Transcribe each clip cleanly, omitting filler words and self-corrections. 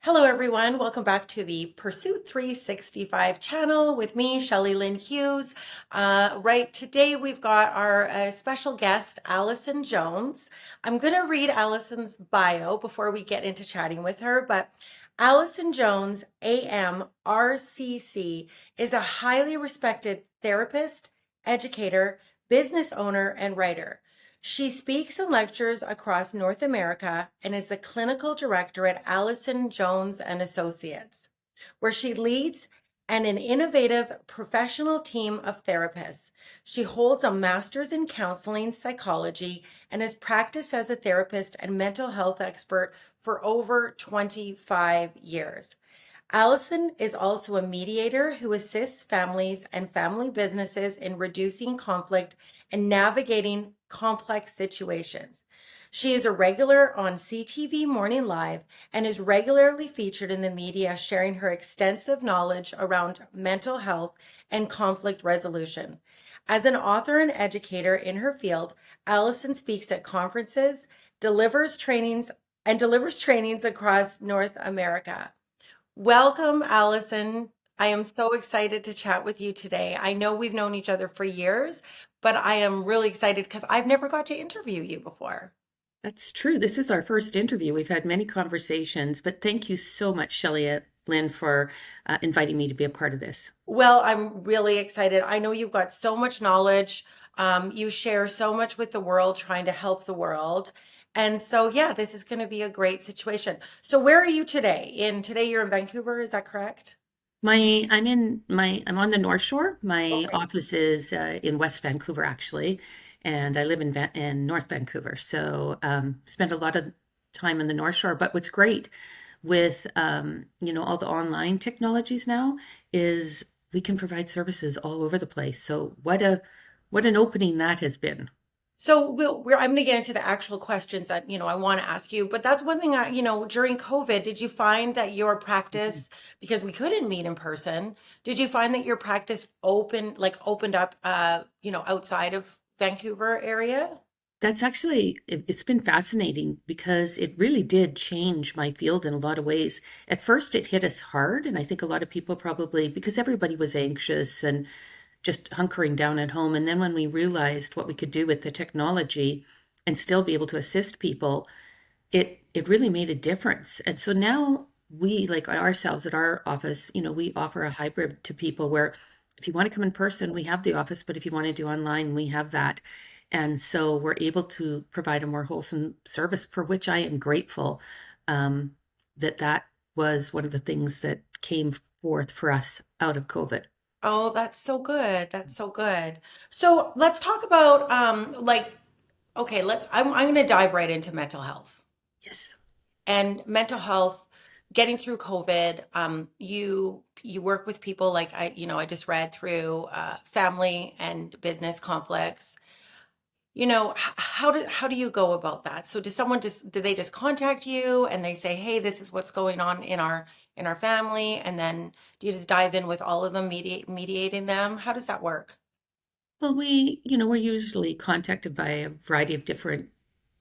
Hello, everyone. Welcome back to the Pursuit 365 channel with me, Shelly Lynn Hughes. Right today, we've got our special guest, Alyson Jones. I'm going to read Alyson's bio before we get into chatting with her, but Alyson Jones, AM, RCC, is a highly respected therapist, educator, business owner, and writer. She speaks and lectures across North America and is the clinical director at Alyson Jones and Associates, where she leads an innovative professional team of therapists. She holds a master's in counseling psychology and has practiced as a therapist and mental health expert for over 25 years. Alyson is also a mediator who assists families and family businesses in reducing conflict and navigating complex situations. She is a regular on CTV Morning Live and is regularly featured in the media, sharing her extensive knowledge around mental health and conflict resolution. As an author and educator in her field, Alyson speaks at conferences, delivers trainings across North America. Welcome, Alyson. I am so excited to chat with you today. I know we've known each other for years, but I am really excited because I've never got to interview you before. That's true. This is our first interview. We've had many conversations, but thank you so much, Shelley Lynn, for inviting me to be a part of this. Well, I'm really excited. I know you've got so much knowledge. You share so much with the world, trying to help the world. And so, yeah, this is going to be a great situation. So, where are you today? Today you're in Vancouver, is that correct? I'm on the North Shore. My Okay. office is in West Vancouver, actually, and I live in North Vancouver. So spend a lot of time in the North Shore. But what's great with all the online technologies now is we can provide services all over the place. So what an opening that has been. So I'm going to get into the actual questions that, I want to ask you, but that's one thing during COVID, did you find that your practice, because we couldn't meet in person, did you find that your practice opened up, outside of Vancouver area? That's actually, it's been fascinating because it really did change my field in a lot of ways. At first, it hit us hard, and I think a lot of people probably, because everybody was anxious and just hunkering down at home. And then when we realized what we could do with the technology and still be able to assist people, it really made a difference. And so now we, like ourselves at our office, we offer a hybrid to people where if you want to come in person, we have the office, but if you want to do online, we have that. And so we're able to provide a more wholesome service for which I am grateful that was one of the things that came forth for us out of COVID. Oh, that's so good. That's so good. So let's talk about okay, I'm going to dive right into mental health. Yes. And mental health, getting through COVID. You work with people like I just read through family and business conflicts. How do you go about that? So do they just contact you and they say, hey, this is what's going on in our family, and then do you just dive in with all of them, mediating them? How does that work? Well, we're usually contacted by a variety of different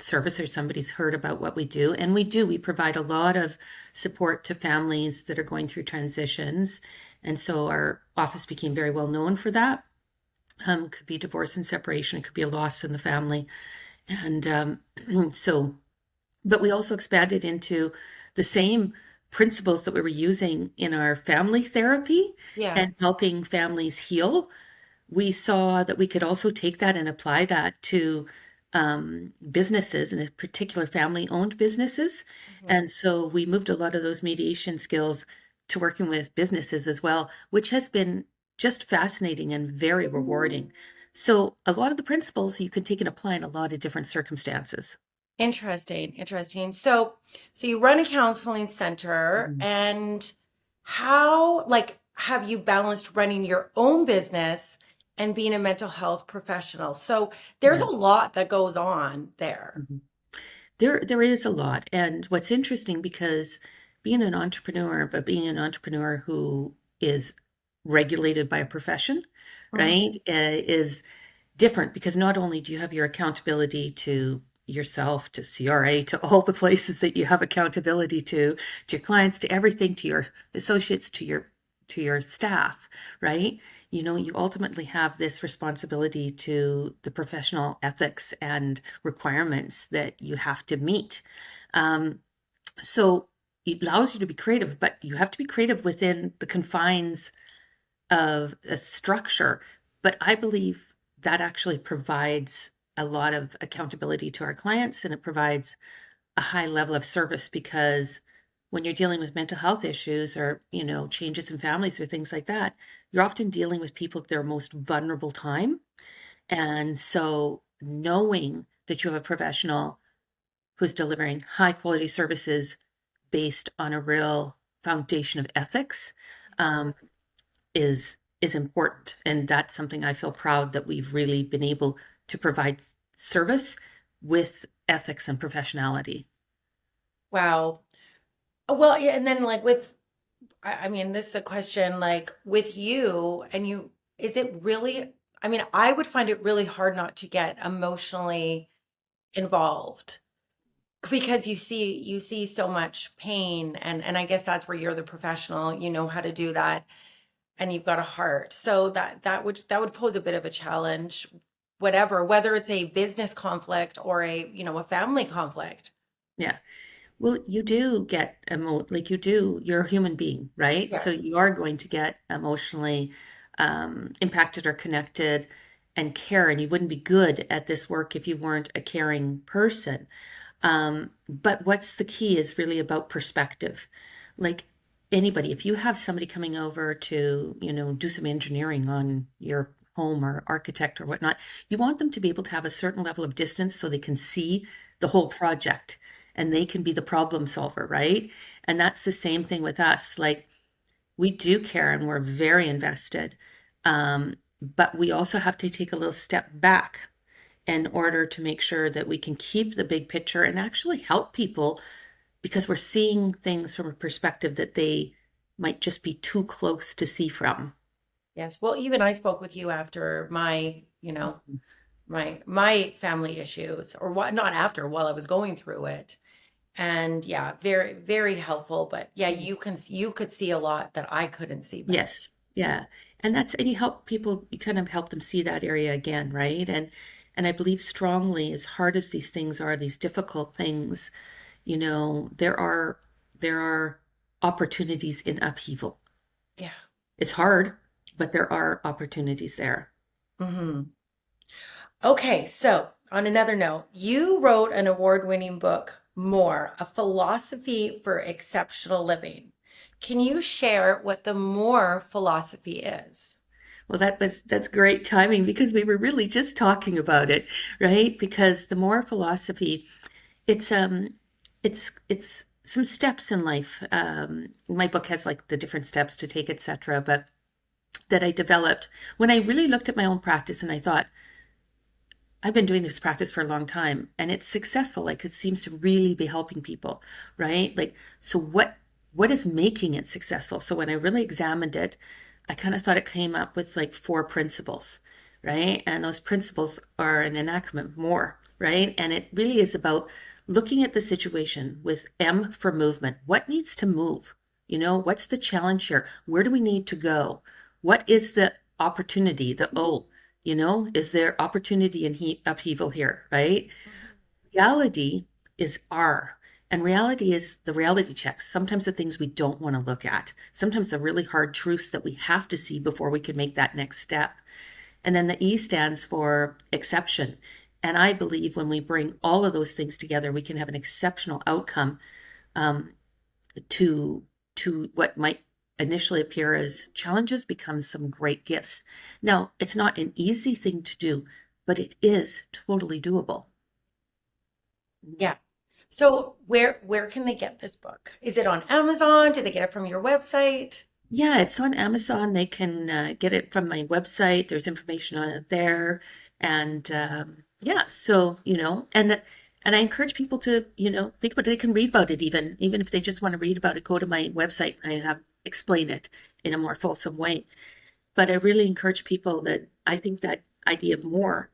services. Somebody's heard about what we do, and we provide a lot of support to families that are going through transitions. And so our office became very well known for that. Could be divorce and separation, it could be a loss in the family. And so, but we also expanded into the same principles that we were using in our family therapy and Yes. helping families heal. We saw that we could also take that and apply that to businesses, and in particular family-owned businesses. Mhm. And so we moved a lot of those mediation skills to working with businesses as well, which has been just fascinating and very rewarding. So a lot of the principles you can take and apply in a lot of different circumstances. Interesting, interesting. So you run a counseling center, Mhm. and how, have you balanced running your own business and being a mental health professional? So there's a Yeah. lot that goes on there. Mhm. There is a lot. And what's interesting because being an entrepreneur, but being an entrepreneur who is regulated by a profession, Mhm. right, is different because not only do you have your accountability to yourself to CRA, to all the places that you have accountability to your clients, to everything, to your associates, to your staff, right? You know, you ultimately have this responsibility to the professional ethics and requirements that you have to meet. Um, so it allows you to be creative, but you have to be creative within the confines of a structure. But I believe that actually provides a lot of accountability to our clients, and it provides a high level of service, because when you're dealing with mental health issues or, you know, changes in families or things like that, you're often dealing with people at their most vulnerable time. And so knowing that you have a professional who's delivering high quality services based on a real foundation of ethics, um, is important. And that's something I feel proud that we've really been able to provide service with ethics and professionality. Wow. Well, yeah, and then like with, I mean, this is a question like with you and you, is it really, I mean, I would find it really hard not to get emotionally involved because you see so much pain and I guess that's where you're the professional, you know how to do that and you've got a heart. So that would pose a bit of a challenge, whatever, whether it's a business conflict or a, you know, a family conflict. Yeah. Well, you do get like you do, you're a human being, right? So Yes. you are going to get emotionally impacted or connected and care, and you wouldn't be good at this work if you weren't a caring person. But what's the key is really about perspective. Like anybody, if you have somebody coming over to, you know, do some engineering on your home or architect or whatnot, you want them to be able to have a certain level of distance so they can see the whole project and they can be the problem solver, right? And that's the same thing with us. Like we do care and we're very invested. But we also have to take a little step back in order to make sure that we can keep the big picture and actually help people, because we're seeing things from a perspective that they might just be too close to see from. Yes. Well, even I spoke with you after my, you know, my family issues or what, not after, while I was going through it. And yeah, very, very helpful. But yeah, you could see a lot that I couldn't see back. Yes. Yeah. And that's, and you help people, you kind of help them see that area again, right? And I believe strongly, as hard as these things are, these difficult things, you know, there are opportunities in upheaval. Yeah. It's hard, but there are opportunities there. Hmm. Okay, so on another note, you wrote an award-winning book, More, a philosophy for exceptional living. Can you share what the More philosophy is? Well, that's great timing, because we were really just talking about it, right? Because the more philosophy, it's it's some steps in life. My book has like the different steps to take, etc. But that I developed when I really looked at my own practice and I thought, I've been doing this practice for a long time and it's successful. Like it seems to really be helping people, right? Like, so what is making it successful? So when I really examined it, I kind of thought it came up with like four principles, right? And those principles are an enactment more, right? And it really is about looking at the situation with M for movement. What needs to move? You know, what's the challenge here? Where do we need to go? What is the opportunity, the O? You know, is there opportunity and upheaval here, right? Mhm. Reality is R. And reality is the reality checks. Sometimes the things we don't want to look at. Sometimes the really hard truths that we have to see before we can make that next step. And then the E stands for exception. And I believe when we bring all of those things together, we can have an exceptional outcome, um, to what might initially appear as challenges become some great gifts. Now, it's not an easy thing to do, but it is totally doable. Yeah. So where can they get this book? Is it on Amazon? Do they get it from your website? Yeah, it's on Amazon. They can get it from my website. There's information on it there. And yeah, so, you know, and I encourage people to, you know, think about it. They can read about it, even if they just want to read about it, go to my website and I have explain it in a more fulsome way. But I really encourage people that I think that idea of more,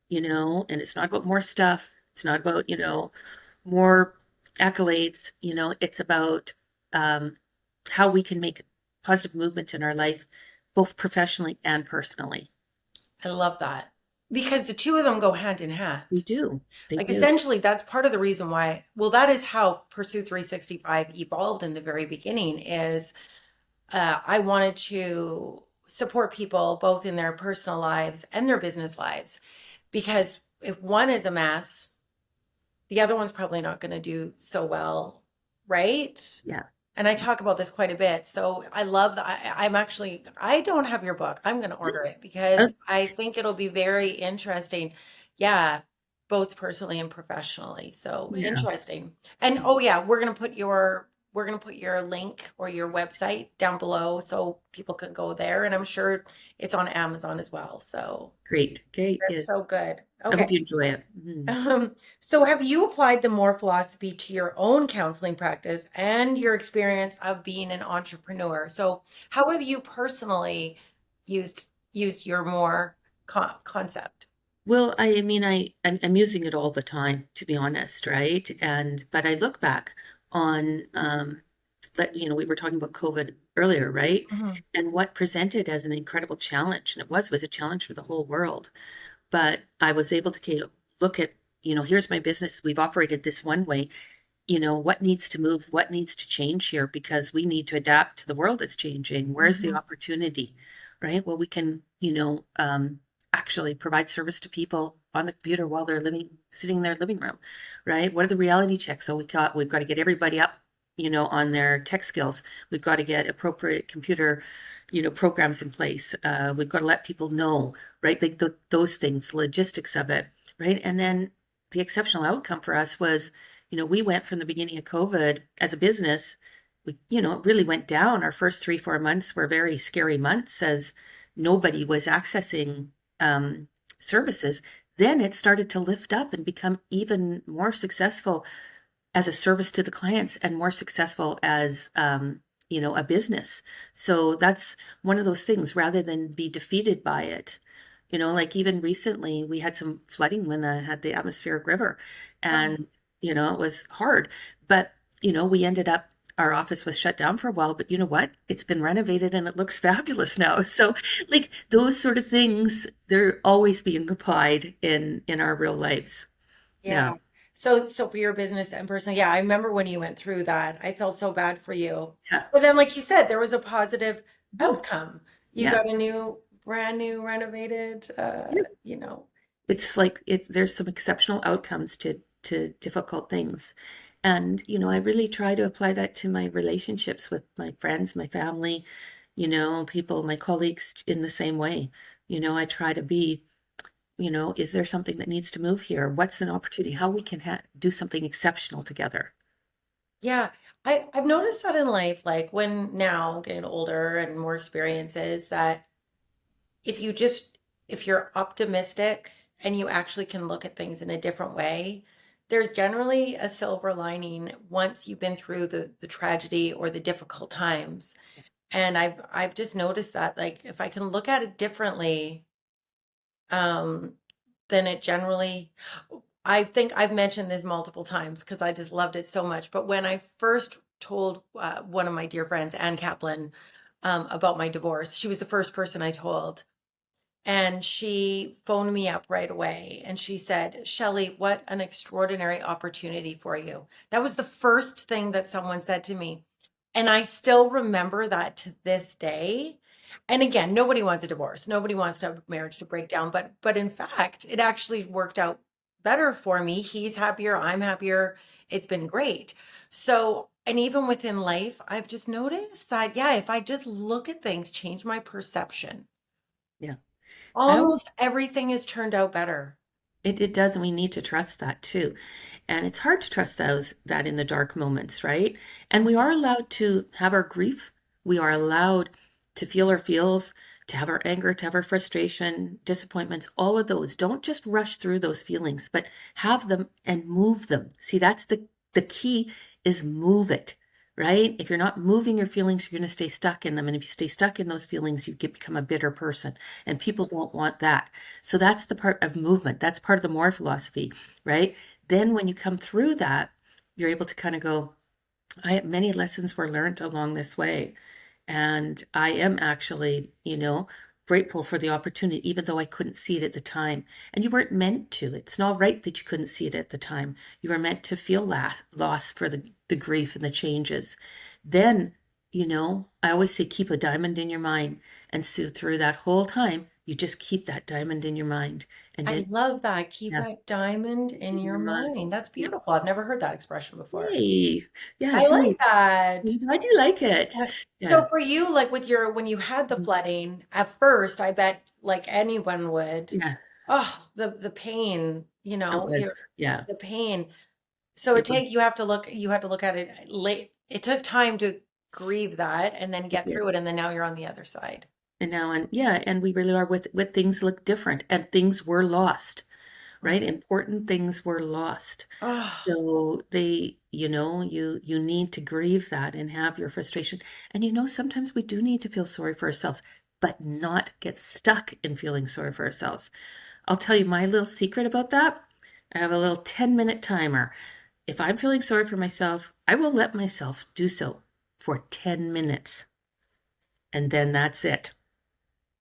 you know, and it's not about more stuff. It's not about, more accolades, it's about how we can make positive movement in our life, both professionally and personally. I love that because the two of them go hand in They hand. do. They Like do. essentially, that's part of the reason why, well, that is how Pursue 365 evolved in the very beginning is I wanted to support people both in their personal lives and their business lives. Because if one is a mess, the other one's probably not going to do so well, right? Yeah. And I talk about this quite a bit. So I love that. I'm actually, I don't have your book. I'm going to order it Uh, because I think it'll be very interesting. Yeah, both personally and professionally. So yeah. interesting. And oh yeah, we're going to put your link or your website down below so people can go there. And I'm sure it's on Amazon as well. So Great. Okay. that's Yeah. so good. I Okay. hope you enjoy it. Mhm. So have you applied the more philosophy to your own counseling practice and your experience of being an entrepreneur? So how have you personally used your more concept? Well, I mean, I'm using it all the time, to be honest, right? But I look back on that, we were talking about COVID earlier, right? Mhm. And what presented as an incredible challenge, and it was a challenge for the whole world. But I was able to look at, here's my business. We've operated this one way. What needs to move, what needs to change here because we need to adapt to the world that's changing. Where's the Mhm. opportunity, right? Well, we can, actually provide service to people on the computer while they're sitting in their living room, right? What are the reality checks? So we've got to get everybody up, on their tech skills. We've got to get appropriate computer, programs in place. We've got to let people know, right? Like those things, logistics of it, right? And then the exceptional outcome for us was we went from the beginning of COVID as a business, it really went down. Our first 3, 4 months were very scary months as nobody was accessing services. Then it started to lift up and become even more successful as a service to the clients and more successful as a business. So that's one of those things rather than be defeated by it. Like even recently we had some flooding when I had the atmospheric river Oh, and it was hard. But we ended up our office was shut down for a while, but you know what? It's been renovated and it looks fabulous now. So like those sort of things, they're always being applied in our real lives. Yeah. yeah. So for your business and personal, yeah, I remember when you went through that. I felt so bad for you. Yeah. But then, like you said, there was a positive Mhm. outcome. You Yeah. got a brand new renovated, It's like there's some exceptional outcomes to difficult things. And, I really try to apply that to my relationships with my friends, my family, people, my colleagues in the same way. I try to be, is there something that needs to move here? What's an opportunity? How we can do something exceptional together. Yeah, I've noticed that in life, like when now getting older and more experiences, that if you just if you're optimistic and you actually can look at things in a different way, there's generally a silver lining once you've been through the tragedy or the difficult times. And I've just noticed that like if I can look at it differently, um, then it generally I think I've mentioned this multiple times because I just loved it so much. But when I first told one of my dear friends, Ann Kaplan, about my divorce, she was the first person I told. And she phoned me up right away and she said, Shelly, what an extraordinary opportunity for you. That was the first thing that someone said to me. And I still remember that to this day. And again, nobody wants a divorce. Nobody wants to have a marriage to break down. But in fact, it actually worked out better for me. He's happier, I'm happier. It's been great. So, and even within life, I've just noticed that, yeah, if I just look at things, change my perception, Yeah. I always almost everything has turned out better. it does, and we need to trust that too. And it's hard to trust that in the dark moments, right? And we are allowed to have our grief. We are allowed to feel our feels, to have our anger, to have our frustration, disappointments, all of those. Don't just rush through those feelings, but have them and move them. See, that's the key is move it, right? If you're not moving your feelings, you're going to stay stuck in them. And if you stay stuck in those feelings, become a bitter person. And people don't want that. So that's the part of movement. That's part of the more philosophy, right? then when you come through that, you're able to kind of go, many lessons were learned along this way. And I am actually, grateful for the opportunity, even though I couldn't see it at the time. And you weren't meant to. It's not right that you couldn't see it at the time. You were meant to feel loss for the grief and the changes. Then, I always say keep a diamond in your mind. And so through that whole time, you just keep that diamond in your mind. And I then, love that. Keep yeah, that diamond in in your your mind. mind. That's Yep. beautiful. I've never heard that expression before. Yay. Yeah, I like good. that. I do like it. So Yeah. for you, like with your when you had the Mhm. flooding, at first, I bet like anyone would, Yeah, oh, the pain, it was. your Yeah, the pain. So it was. you had to look at it late. It took time to grieve that and then It get did. through it, and then now you're on the other side. And now, and yeah, and we really are with things look different and things were lost, right? Mhm. Important things were lost. Oh, So you need to grieve that and have your frustration. And sometimes we do need to feel sorry for ourselves, but not get stuck in feeling sorry for ourselves. I'll tell you my little secret about that. I have a little 10-minute timer. If I'm feeling sorry for myself, I will let myself do so for 10 minutes. And then that's it.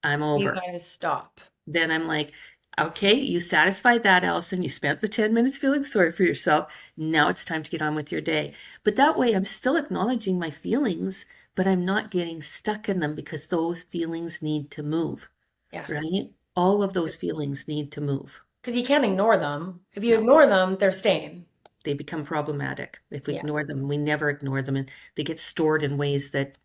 I'm you over. gotta stop. Then I'm like, okay, you satisfied that, Alison. You spent the 10 minutes feeling sorry for yourself. Now it's time to get on with your day. But that way, I'm still acknowledging my feelings, but I'm not getting stuck in them because those feelings need to move, Yes. right? All of those feelings need to move. Because you can't ignore them. If you No. ignore them, they're staying. They become problematic. If we Yeah. ignore them, we never ignore them, and they get stored in ways that,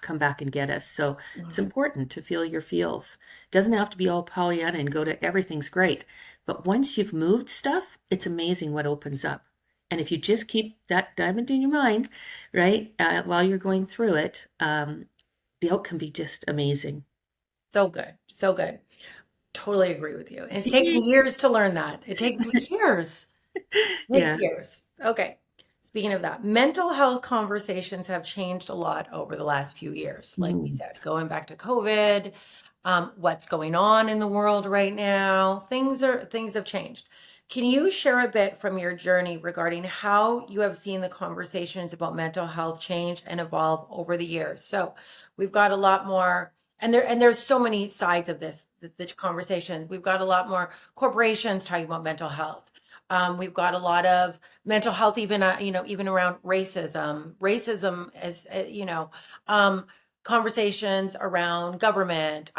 come back and get us. So it's Mhm. important to feel your feels. It doesn't have to be all Pollyanna and go to everything's great. But once you've moved stuff, it's amazing what opens up. And if you just keep that diamond in your mind, right, while you're going through it, the outcome can be just amazing. So good. So good. Totally agree with you. And it's taken years to learn that. It takes years. Yeah. 6 years. Okay. Speaking of that, mental health conversations have changed a lot over the last few years. Like we Mm. said, going back to COVID, what's going on in the world right now, things have changed. Can you share a bit from your journey regarding how you have seen the conversations about mental health change and evolve over the years? So we've got a lot more, and there's so many sides of this, the conversations. We've got a lot more corporations talking about mental health. We've got a lot of mental health, even even around racism as conversations around government,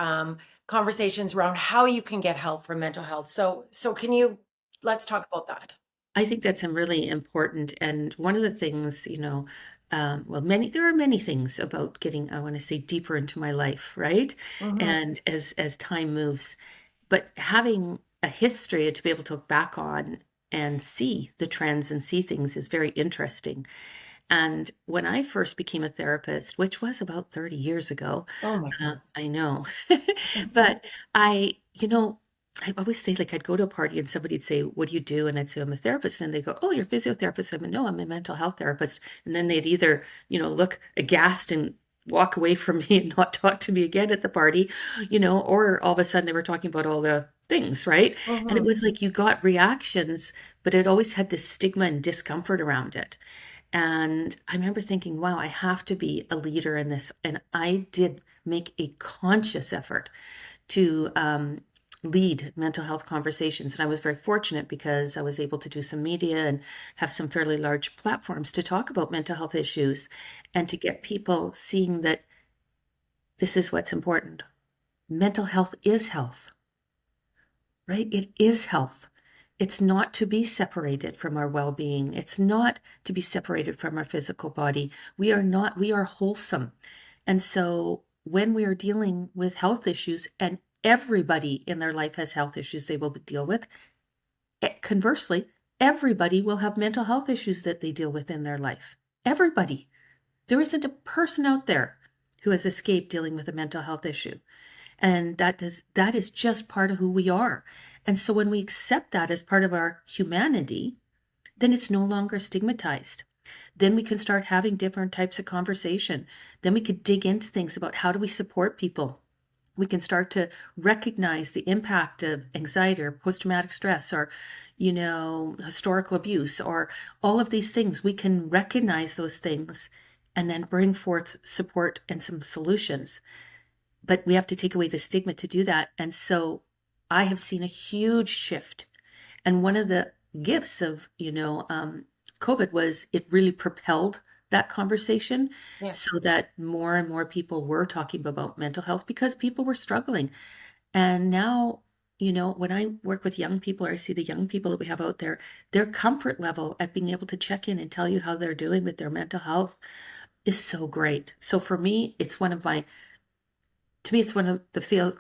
conversations around how you can get help for mental health. So can you let's talk about that. I think that's really important. And one of the things, well, there are many things about getting, I want to say, deeper into my life, right? Hmm. And as time moves, but having a history to be able to look back on and see the trends and see things is very interesting. And when I first became a therapist, which was about 30 years ago, Oh my goodness. I know, but I, I always say, like, I'd go to a party and somebody'd say, "What do you do?" And I'd say, "I'm a therapist." And they go, "Oh, you're a physiotherapist." I'm like, "No, I'm a mental health therapist." And then they'd either, look aghast and walk away from me and not talk to me again at the party, or all of a sudden they were talking about all the things, right? And it Hmm. was like you got reactions, but it always had this stigma and discomfort around it. And I remember thinking, wow, I have to be a leader in this. And I did make a conscious effort to lead mental health conversations. And I was very fortunate because I was able to do some media and have some fairly large platforms to talk about mental health issues and to get people seeing that this is what's important. Mental health is health, right? It is health. It's not to be separated from our well being. It's not to be separated from our physical body. We are not, we are wholesome. And so when we are dealing with health issues, and everybody in their life has health issues they will deal with, conversely, everybody will have mental health issues that they deal with in their life. Everybody. There isn't a person out there who has escaped dealing with a mental health issue. And that is just part of who we are. And so when we accept that as part of our humanity, then it's no longer stigmatized. Then we can start having different types of conversation. Then we could dig into things about how do we support people we can start to recognize the impact of anxiety or post-traumatic stress or, historical abuse or all of these things. We can recognize those things and then bring forth support and some solutions. But we have to take away the stigma to do that. And so I have seen a huge shift. And one of the gifts of, COVID was it really propelled that conversation Yeah. so that more and more people were talking about mental health because people were struggling. And now, when I work with young people or I see the young people that we have out there, their comfort level at being able to check in and tell you how they're doing with their mental health is so great. So for me, it's one of the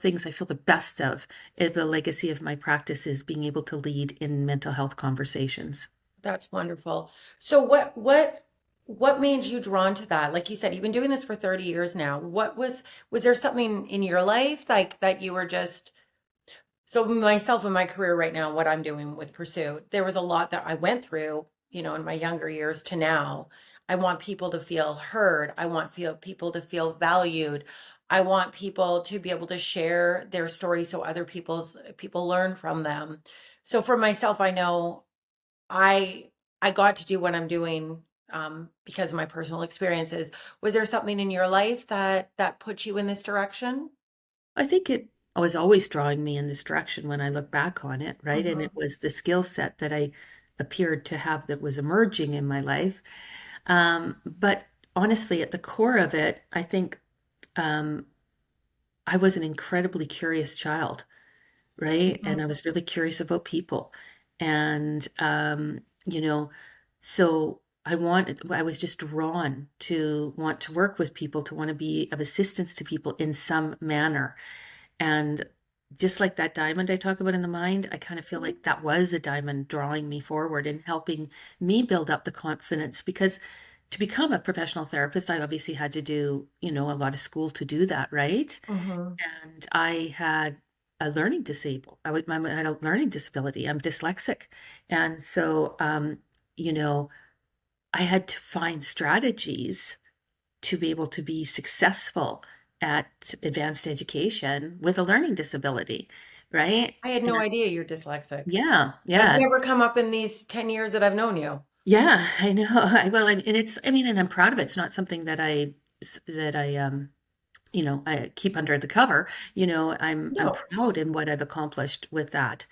things I feel the best of. The legacy of my practice is being able to lead in mental health conversations. That's wonderful. So what made you drawn to that? Like you said, you've been doing this for 30 years now. Was there something in your life like that you were just so myself in my career right now, what I'm doing with Pursuit, there was a lot that I went through, in my younger years to now. I want people to feel heard. I want people to feel valued. I want people to be able to share their stories so other people learn from them. So for myself, I know I I got to do what I'm doing because of my personal experiences. Was there something in your life that put you in this direction? I think it was always drawing me in this direction when I look back on it, right? And it Hmm. was the skill set that I appeared to have that was emerging in my life. But honestly, at the core of it, I think um, I was an incredibly curious child, right? And Hmm. I was really curious about people. And, so I was just drawn to want to work with people, to want to be of assistance to people in some manner. And just like that diamond I talk about in the mind, I kind of feel like that was a diamond drawing me forward and helping me build up the confidence because to become a professional therapist, I obviously had to do, a lot of school to do that, right? Hmm. And I had a learning disable. I had a learning disability. I'm dyslexic. And so, you know, I had to find strategies to be able to be successful at advanced education with a learning disability, right? I had And no idea you're dyslexic. yeah, That's yeah, never come up in these 10 years that I've known you. yeah, I know. And it's, I mean, and I'm proud of it. It's not something that I keep under the cover. I'm No. proud in what I've accomplished with that.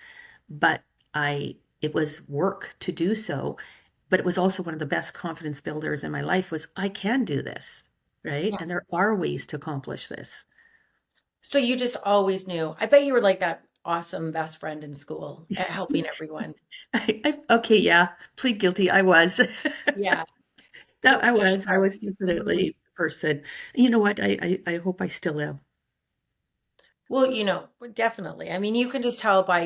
But it was work to do so. But it was also one of the best confidence builders in my life was I can do this, right? Yeah. And there are ways to accomplish this. So you just always knew. I bet you were like that awesome best friend in school at helping everyone. Okay, yeah, plead guilty. I was. Yeah, That I for was. I sure. was Mhm. definitely the person. You know what? I hope I still am. Well, definitely. I mean, you can just tell by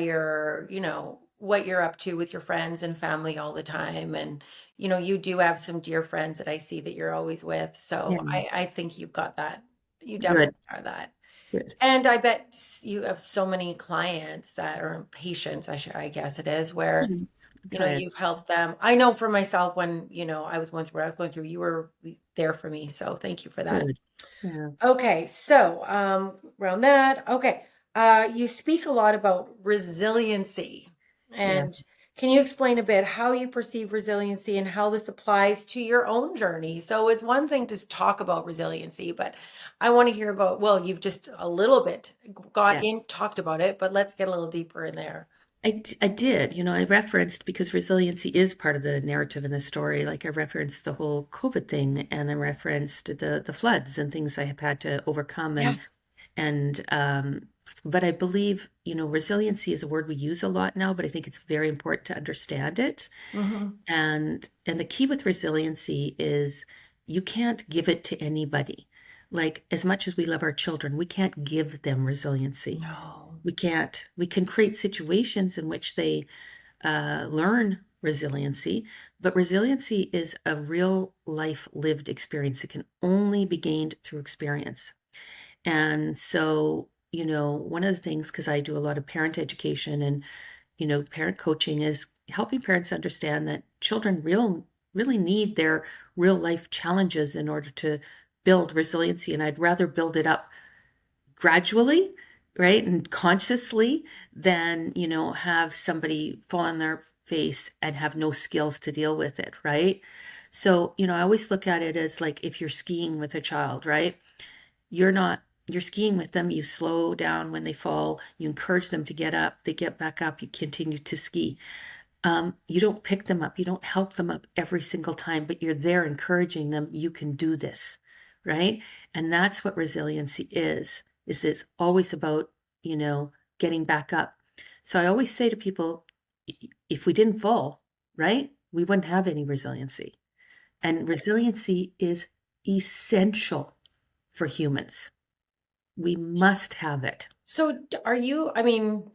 what you're up to with your friends and family all the time. And, you do have some dear friends that I see that you're always with. So Yeah, I think you've got that. You good, definitely are that. good. And I bet you have so many clients that are patients, I guess it is, where, Hmm, Try it. you've helped them. I know for myself when, I was going through what I was going through, you were there for me. So thank you for that. Good. Yeah, Okay, so around that, okay. You speak a lot about resiliency. yeah, And can you explain a bit how you perceive resiliency and how this applies to your own journey? So it's one thing to talk about resiliency, but I want to hear about, well, you've just a little bit yeah. talked about it, but let's get a little deeper in there. I did. I referenced because resiliency is part of the narrative in the story. Like I referenced the whole COVID thing, and I referenced the floods and things I have had to overcome, Yeah. and but I believe resiliency is a word we use a lot now, but I think it's very important to understand it. Hmm. And the key with resiliency is you can't give it to anybody. Like as much as we love our children, we can't give them resiliency. No. We can't. We can create situations in which they learn resiliency, but resiliency is a real life lived experience. It can only be gained through experience. And so, one of the things, because I do a lot of parent education and, parent coaching is helping parents understand that children really need their real life challenges in order to build resiliency. And I'd rather build it up gradually, right, and consciously than, have somebody fall on their face and have no skills to deal with it, right? So, I always look at it as like if you're skiing with a child, right? You're not you're skiing with them, you slow down when they fall, you encourage them to get up, they get back up, you continue to ski. You don't pick them up, you don't help them up every single time, but you're there encouraging them, you can do this, right? And that's what resiliency is it's always about, you know, getting back up. So I always say to people, if we didn't fall, right, we wouldn't have any resiliency. And resiliency is essential for humans. We must have it. So are you, I mean,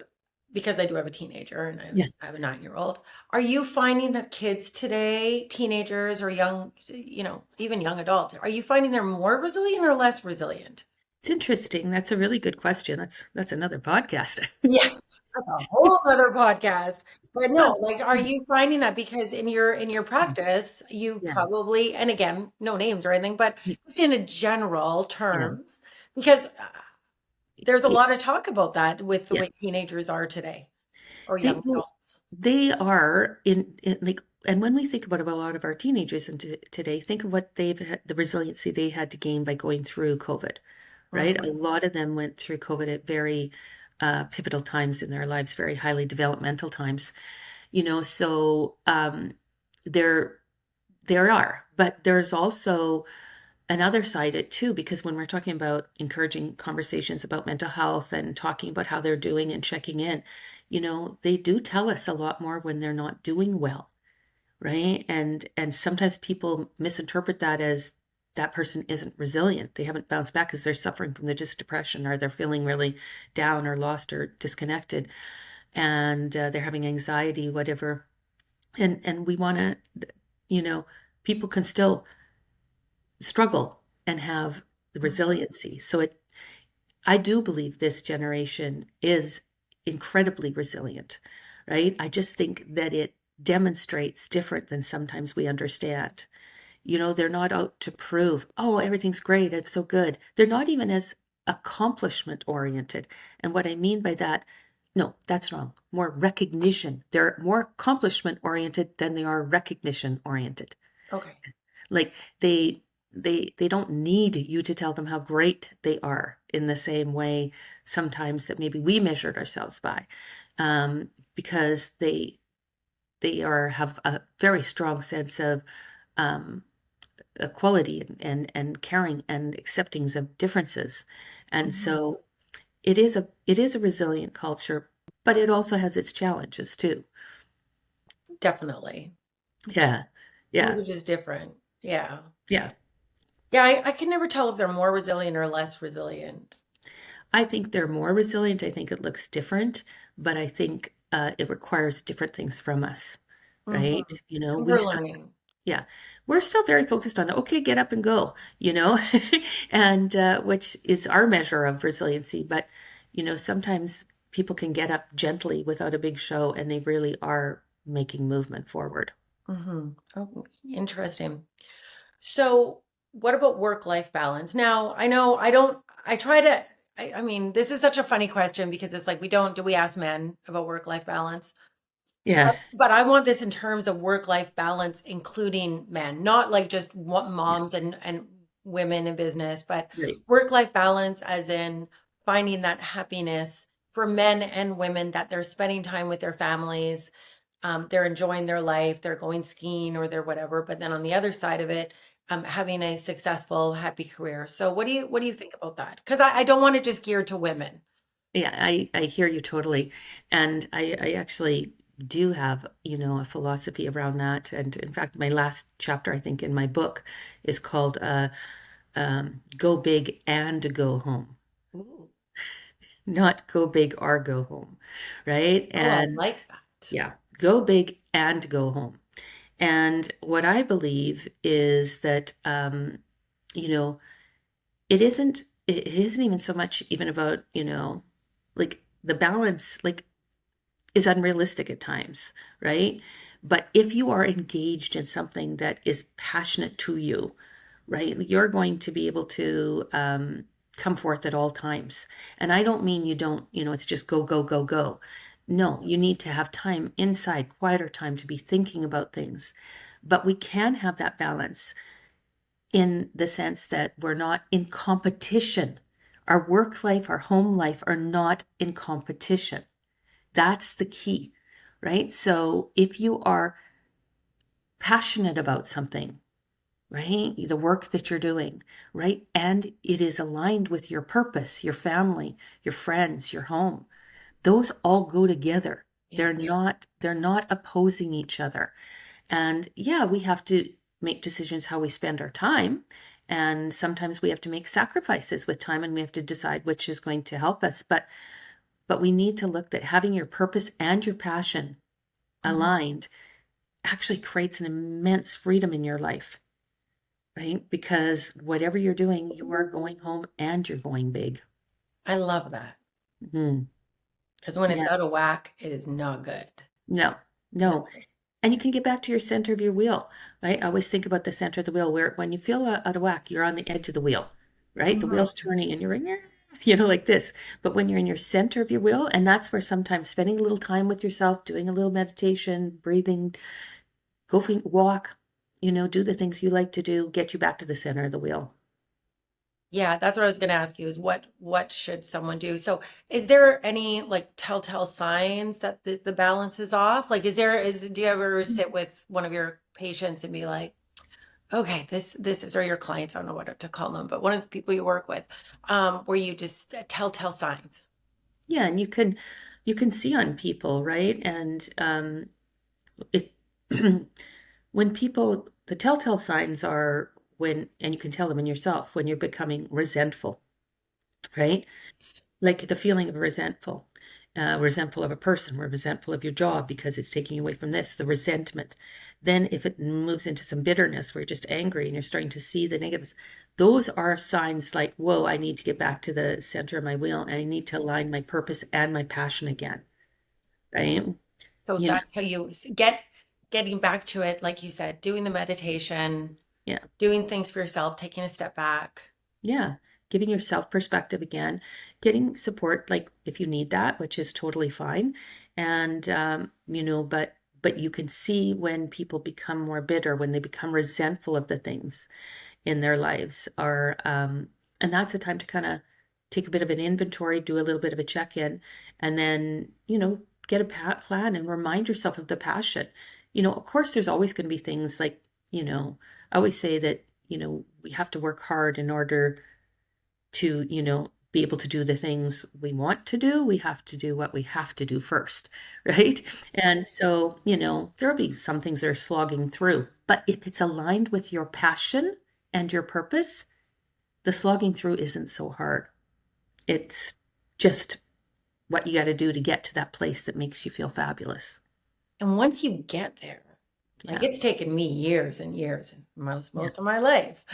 because I do have a teenager and Yeah. I have a 9-year-old, are you finding that kids today, teenagers or young, even young adults, are you finding they're more resilient or less resilient? It's interesting. That's a really good question. That's another podcast. Yeah, that's a whole other podcast. But But no, like, are you finding that because in your practice, you yeah, probably, and again, no names or anything, but just in a general yeah. terms, because there's a It, lot of talk about that with the yeah. way teenagers are today or They, young they adults. they are in like, and when we think about a lot of our teenagers and today, think of what they've had, the resiliency they had to gain by going through COVID, right? A Mhm. lot of them went through COVID at very pivotal times in their lives, very highly developmental times, so there there are, but there's also another side it too, because when we're talking about encouraging conversations about mental health and talking about how they're doing and checking in, they do tell us a lot more when they're not doing well, right? And sometimes people misinterpret that as that person isn't resilient. They haven't bounced back because they're suffering from the just depression, or they're feeling really down or lost or disconnected, and they're having anxiety, whatever. And we want to, you know, people can still struggle and have the Mhm. resiliency. So I do believe this generation is incredibly resilient, right? I just think that it demonstrates different than sometimes we understand. They're not out to prove, oh, everything's great, it's so good. They're not even as accomplishment oriented. And what I mean by that, no, that's wrong. More recognition. They're more accomplishment oriented than they are recognition oriented. Okay. Like they they don't need you to tell them how great they are in the same way sometimes that maybe we measured ourselves by, because they have a very strong sense of um, equality and caring and acceptings of differences, and Mhm. so it is a resilient culture, but it also has its challenges too. Definitely. Yeah, Things yeah, are just different. Yeah. yeah. Yeah, I can never tell if they're more resilient or less resilient. I think they're more resilient. I think it looks different, but I think it requires different things from us, Mhm. right? And We we're still, learning. yeah, we're still very focused on the, okay, get up and go, and which is our measure of resiliency. But, sometimes people can get up gently without a big show, and they really are making movement forward. Mhm. Oh, interesting. So, what about work-life balance? Now, I know I try to, I mean, this is such a funny question because it's like do we ask men about work-life balance? Yeah, But I want this in terms of work-life balance, including men, not like just what yeah, moms and women in business, but right. work-life balance as in finding that happiness for men and women that they're spending time with their families, they're enjoying their life, they're going skiing or they're whatever. But then on the other side of it, having a successful, happy career. So what do you think about that? Because I don't want it just geared to women. Yeah, I hear you totally. And I actually do have, a philosophy around that. And in fact, my last chapter, I think, in my book is called Go Big and Go Home, Ooh. not Go Big or Go Home, right? Oh, I And like that. yeah, go big and go home. And what I believe is that, you know, it isn't even so much even about, like the balance, like is unrealistic at times, right? But if you are engaged in something that is passionate to you, right, you're going to be able to come forth at all times. And I don't mean you don't, it's just go, go, go, go. No, you need to have time inside, quieter time to be thinking about things. But we can have that balance in the sense that we're not in competition. Our work life, our home life are not in competition. That's the key, right? So if you are passionate about something, right? The work that you're doing, right? And it is aligned with your purpose, your family, your friends, your home. Those all go together. Yeah. They're not opposing each other. And yeah, we have to make decisions how we spend our time. And sometimes we have to make sacrifices with time and we have to decide which is going to help us. But we need to look at having your purpose and your passion Mhm. aligned actually creates an immense freedom in your life, right? Because whatever you're doing, you are going home and you're going big. I love that. Mhm. Because when it's Yeah. out of whack, it is not good. No, no. No. And you can get back to your center of your wheel, right? I always think about the center of the wheel where when you feel out of whack, you're on the edge of the wheel, right? The Mhm. wheel's turning and you're in, like this. But when you're in your center of your wheel, and that's where sometimes spending a little time with yourself, doing a little meditation, breathing, go for a walk, do the things you like to do, get you back to the center of the wheel. Yeah, that's what I was going to ask you is what should someone do? So, is there any like telltale signs that the balance is off? Like, do you ever sit with one of your patients and be like, okay, this is or your clients, I don't know what to call them, but one of the people you work with, where you just telltale signs. Yeah, and you can see on people, right? And it when people the telltale signs are when and you can tell them in yourself when you're becoming resentful, right? Like the feeling of resentful of a person, or resentful of your job because it's taking you away from this, the resentment. Then if it moves into some bitterness where you're just angry and you're starting to see the negatives, those are signs like, whoa, I need to get back to the center of my wheel and I need to align my purpose and my passion again, right? So You know, that's how you getting back to it, like you said, doing the meditation, yeah. doing things for yourself, taking a step back. Yeah, giving yourself perspective again, getting support like if you need that, which is totally fine. And but you can see when people become more bitter, when they become resentful of the things in their lives, or and that's a time to kind of take a bit of an inventory, do a little bit of a check-in, and then get a plan and remind yourself of the passion. Of course, there's always going to be things like I always say that we have to work hard in order to, be able to do the things we want to do. We have to do what we have to do first, right? And so, there'll be some things that are slogging through, but if it's aligned with your passion and your purpose, the slogging through isn't so hard. It's just what you got to do to get to that place that makes you feel fabulous. And once you get there, like Yeah. it's taken me years and years, most Yeah. most of my life.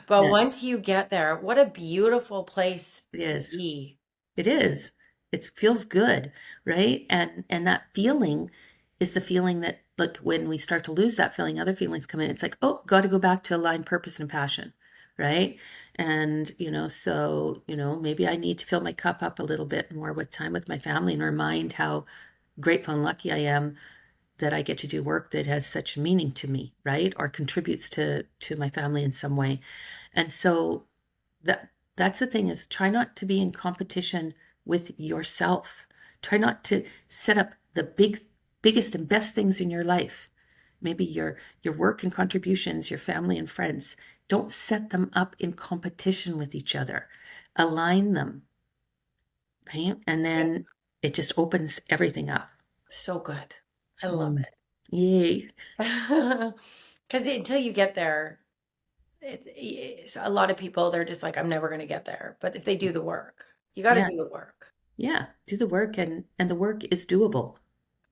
But Yeah. once you get there, what a beautiful place It to is. be. It is. It feels good, right? And that feeling is the feeling that like when we start to lose that feeling, other feelings come in. It's like, oh, got to go back to aligned purpose and passion, right? And so maybe I need to fill my cup up a little bit more with time with my family and remind how grateful and lucky I am that I get to do work that has such meaning to me, right? Or contributes to my family in some way. And so that's the thing is try not to be in competition with yourself. Try not to set up the biggest and best things in your life. Maybe your work and contributions, your family and friends. Don't set them up in competition with each other. Align them, right? And Yeah, then it just opens everything up. so good. I love Mm. it. Yay. Because until you get there, a lot of people, they're just like, I'm never going to get there. But if they do the work, you got to Yeah. do the work. Yeah. Do the work and the work is doable.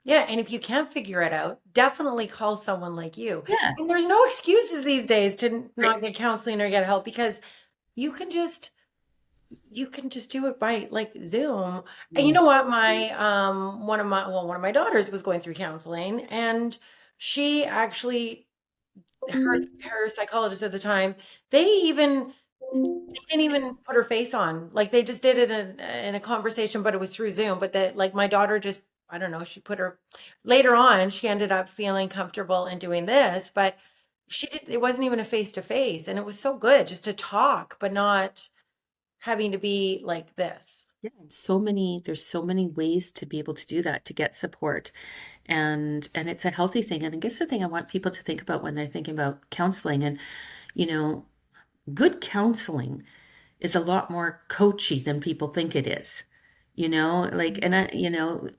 Yeah, and if you can't figure it out, definitely call someone like you. Yeah. And there's no excuses these days to Right. not get counseling or get help because you can just you can just do it by like Zoom. And you Mm. know what? My one of my daughters was going through counseling and she actually her psychologist at the time, they even They didn't even put her face on. Like they just did it in a conversation, but it was through Zoom. But that like my daughter just, I don't know, she put her later on, she ended up feeling comfortable in doing this, but she did, it wasn't even a face to face. And it was so good just to talk, but not having to be like this. Yeah, there's so many ways to be able to do that, to get support. And it's a healthy thing. And I guess the thing I want people to think about when they're thinking about counseling and, you know, good counseling is a lot more coachy than people think it is. Like, and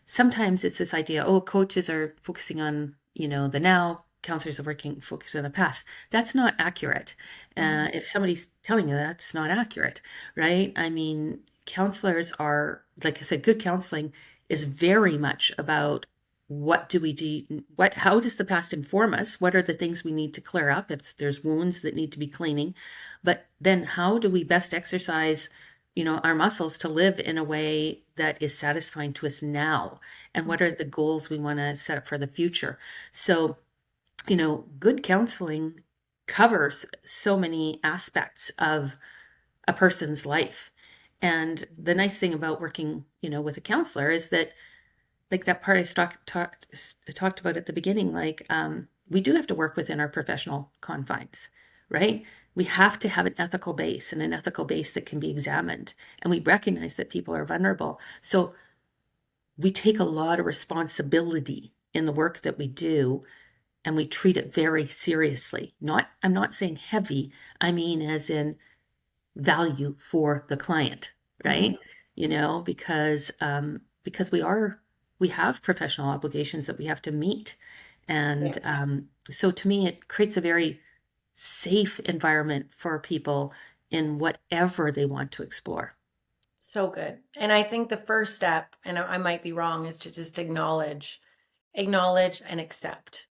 sometimes it's this idea, oh, coaches are focusing on, the now, counselors are focusing on the past. That's not accurate. Mhm. If somebody's telling you that, it's not accurate, right? I mean, counselors are, like I said, good counseling is very much about what do we do, how does the past inform us? What are the things we need to clear up if there's wounds that need to be cleaning? But then how do we best exercise our muscles to live in a way that is satisfying to us now? And what are the goals we want to set up for the future? So, good counseling covers so many aspects of a person's life. And the nice thing about working, with a counselor is that, like that part I talked about at the beginning, like we do have to work within our professional confines, right? We have to have an ethical base and an ethical base that can be examined. And we recognize that people are vulnerable. So we take a lot of responsibility in the work that we do and we treat it very seriously. I'm not saying heavy, I mean as in value for the client, Mhm. right? Because we have professional obligations that we have to meet, and Yes. so to me, it creates a very safe environment for people in whatever they want to explore. So good. And I think the first step, and I might be wrong, is to just acknowledge and accept.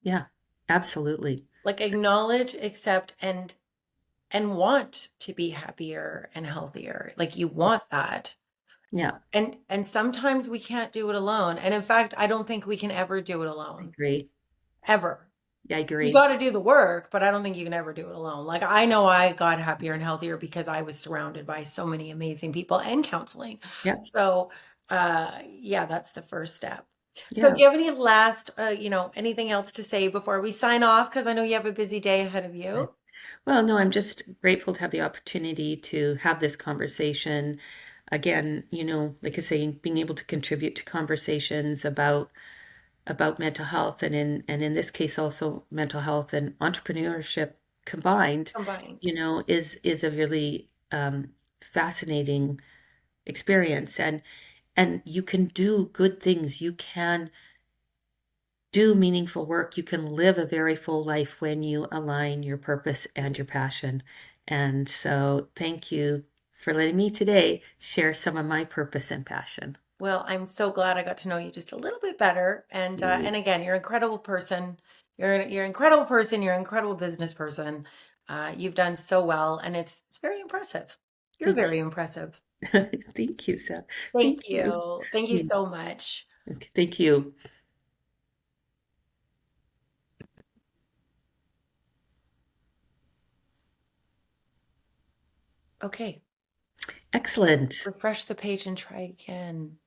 Yeah, absolutely. Like acknowledge, accept, and want to be happier and healthier. Like you want that. Yeah, And sometimes we can't do it alone. And in fact, I don't think we can ever do it I alone. agree. Ever. Yeah, I You agree. got to do the work, but I don't think you can ever do it alone. Like I know I got happier and healthier because I was surrounded by so many amazing people and counseling. Yeah, So, yeah, that's the first step. So, do yeah. you have any last, anything else to say before we sign off? Because I know you have a busy day ahead of you. Well, no, I'm just grateful to have the opportunity to have this conversation. Again, like I say, being able to contribute to conversations about mental health, and in this case also mental health and entrepreneurship combined, Combined. is a really fascinating experience. And you can do good things. You can do meaningful work. You can live a very full life when you align your purpose and your passion. And so, thank you for letting me today share some of my purpose and passion. Well, I'm so glad I got to know you just a little bit better. And again, you're an incredible person. You're an incredible person. You're an incredible business person. You've done so well, and it's very impressive. You're Thank very impressive. you. Thank you, Seth. Thank Thank you. you. Thank you Yeah. so much. Okay, thank you. Okay, Excellent. refresh the page and try again.